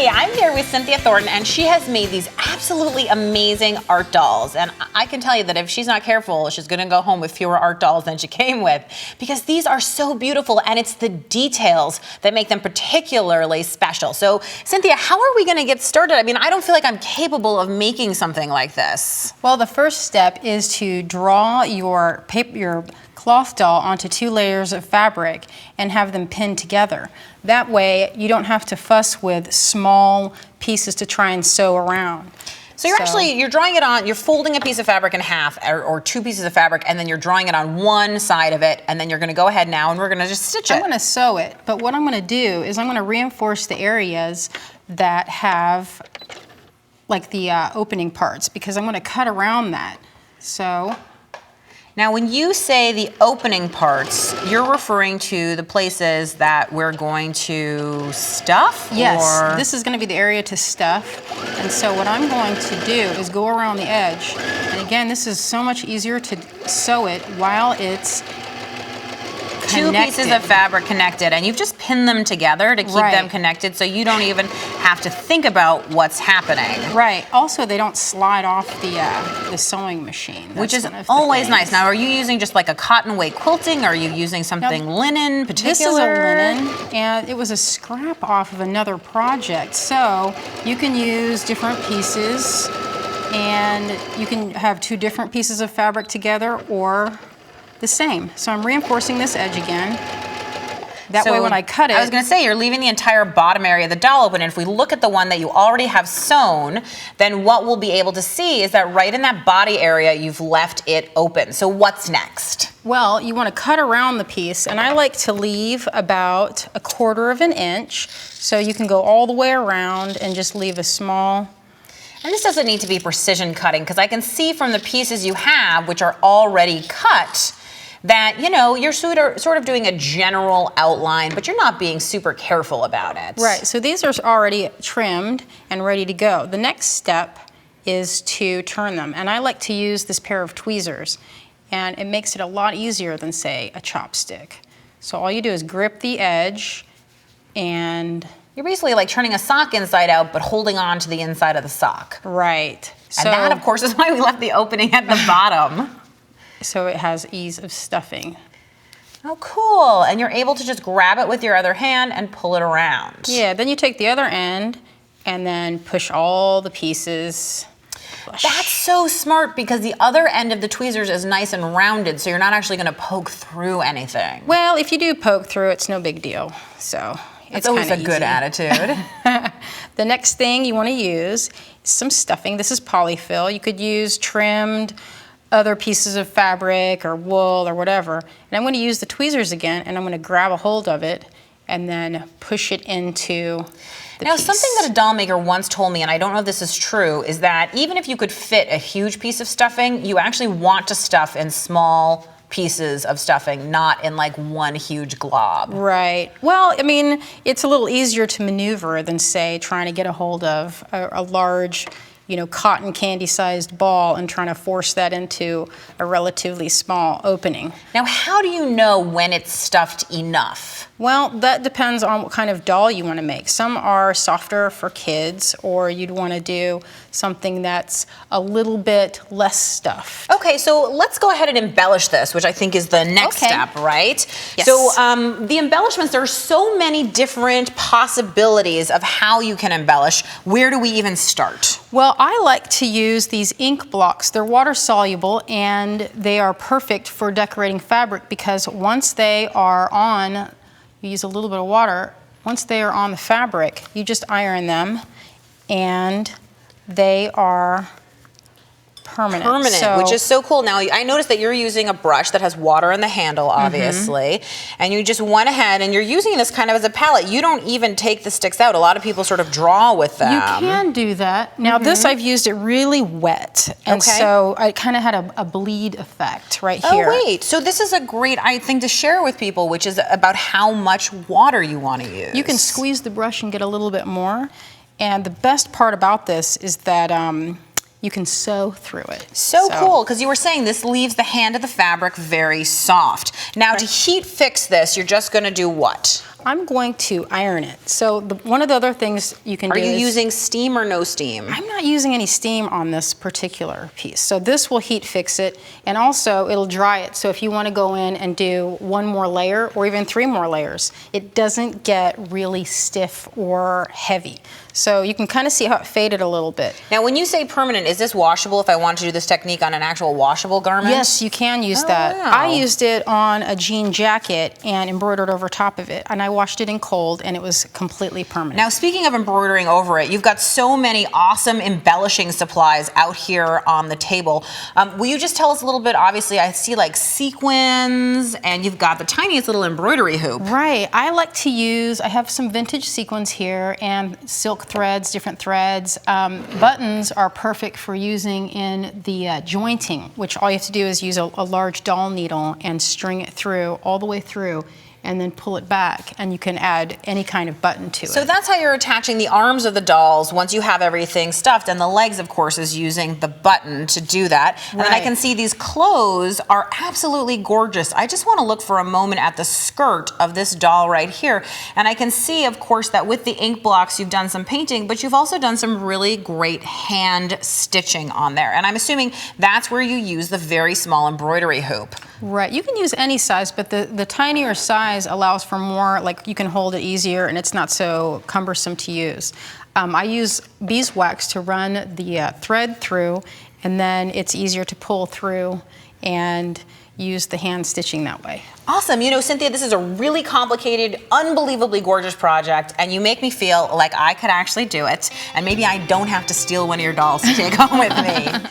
Hey, I'm here with Cynthia Thornton, and she has made these absolutely amazing art dolls. And I can tell you that if she's not careful, she's gonna go home with fewer art dolls than she came with, because these are so beautiful, and it's the details that make them particularly special. So, Cynthia, how are we gonna get started? I mean, I don't feel like I'm capable of making something like this. Well, the first step is to draw your cloth doll onto 2 layers of fabric and have them pinned together. That way you don't have to fuss with small pieces to try and sew around. So you're drawing it on, you're folding a piece of fabric in half, or 2 pieces of fabric, and then you're drawing it on one side of it, and then you're gonna go ahead now and we're gonna just stitch it. I'm gonna sew it, but what I'm gonna do is I'm gonna reinforce the areas that have like the opening parts, because I'm gonna cut around that. So. Now, when you say the opening parts, you're referring to the places that we're going to stuff? Yes, or? This is going to be the area to stuff. And so what I'm going to do is go around the edge. And again, this is so much easier to sew it while it's connected. 2 pieces of fabric connected, and you've just pinned them together to keep them connected, so you don't even have to think about what's happening. Right. Also, they don't slide off the sewing machine. That's which is always nice. Now, are you using just like a cotton weight quilting? Or are you using something linen particular? This is a linen, and it was a scrap off of another project. So you can use different pieces, and you can have 2 different pieces of fabric together, or the same. So I'm reinforcing this edge again. That way when I cut it... I was gonna say, you're leaving the entire bottom area of the doll open, and if we look at the one that you already have sewn, then what we'll be able to see is that right in that body area, you've left it open. So what's next? Well, you wanna cut around the piece, and I like to leave about 1/4 of an inch, so you can go all the way around and just leave a small... And this doesn't need to be precision cutting, because I can see from the pieces you have, which are already cut, that, you know, you're sort of doing a general outline, but you're not being super careful about it. Right, so these are already trimmed and ready to go. The next step is to turn them, and I like to use this pair of tweezers, and it makes it a lot easier than, say, a chopstick. So all you do is grip the edge, and... You're basically like turning a sock inside out, but holding on to the inside of the sock. Right. And that, of course, is why we left the opening at the bottom. So it has ease of stuffing. Oh, cool. And you're able to just grab it with your other hand and pull it around. Yeah, then you take the other end and then push all the pieces. That's so smart, because the other end of the tweezers is nice and rounded, so you're not actually going to poke through anything. Well, if you do poke through, it's no big deal. So it's always a good attitude. The next thing you want to use is some stuffing. This is polyfill. You could use trimmed other pieces of fabric or wool or whatever. And I'm going to use the tweezers again, and I'm going to grab a hold of it and then push it into the piece. Something that a doll maker once told me, and I don't know if this is true, is that even if you could fit a huge piece of stuffing, you actually want to stuff in small pieces of stuffing, not in like one huge glob. Right. Well, I mean, it's a little easier to maneuver than, say, trying to get a hold of a large, you know, cotton candy-sized ball and trying to force that into a relatively small opening. Now, how do you know when it's stuffed enough? Well, that depends on what kind of doll you want to make. Some are softer for kids, or you'd want to do something that's a little bit less stuffed. Okay, so let's go ahead and embellish this, which I think is the next step, right? Yes. So the embellishments, there are so many different possibilities of how you can embellish. Where do we even start? Well, I like to use these ink blocks. They're water soluble, and they are perfect for decorating fabric, because once they are on, you use a little bit of water, once they are on the fabric, you just iron them, and they are permanent. Which is so cool. Now, I noticed that you're using a brush that has water in the handle, obviously, and you just went ahead and you're using this kind of as a palette. You don't even take the sticks out. A lot of people sort of draw with them. You can do that. Now, this, I've used it really wet, and so I kind of had a bleed effect right here. Oh, wait. So this is a great thing to share with people, which is about how much water you want to use. You can squeeze the brush and get a little bit more, and the best part about this is that you can sew through it. So cool, because you were saying this leaves the hand of the fabric very soft. Now, to heat fix this, you're just going to do what? I'm going to iron it. So one of the other things you can do is... Are you using steam or no steam? I'm not using any steam on this particular piece. So this will heat fix it, and also it'll dry it. So if you want to go in and do one more layer or even 3 more layers, it doesn't get really stiff or heavy. So you can kind of see how it faded a little bit. Now, when you say permanent, is this washable if I want to do this technique on an actual washable garment? Yes, you can use that. Wow. I used it on a jean jacket and embroidered over top of it, and I washed it in cold, and it was completely permanent. Now, speaking of embroidering over it, you've got so many awesome embellishing supplies out here on the table. Will you just tell us a little bit? Obviously, I see like sequins, and you've got the tiniest little embroidery hoop. Right. I like to use, I have some vintage sequins here and silk threads, different threads. Buttons are perfect for using in the jointing, which all you have to do is use a large doll needle and string it through, all the way through, and then pull it back, and you can add any kind of button to it. So that's how you're attaching the arms of the dolls once you have everything stuffed, and the legs, of course, is using the button to do that. Right. And then I can see these clothes are absolutely gorgeous. I just want to look for a moment at the skirt of this doll right here, and I can see, of course, that with the ink blocks you've done some painting, but you've also done some really great hand stitching on there. And I'm assuming that's where you use the very small embroidery hoop. Right, you can use any size, but the tinier size allows for more, like you can hold it easier and it's not so cumbersome to use. I use beeswax to run the thread through, and then it's easier to pull through and use the hand stitching that way. Awesome. You know, Cynthia, this is a really complicated, unbelievably gorgeous project, and you make me feel like I could actually do it, and maybe I don't have to steal one of your dolls to take home with me.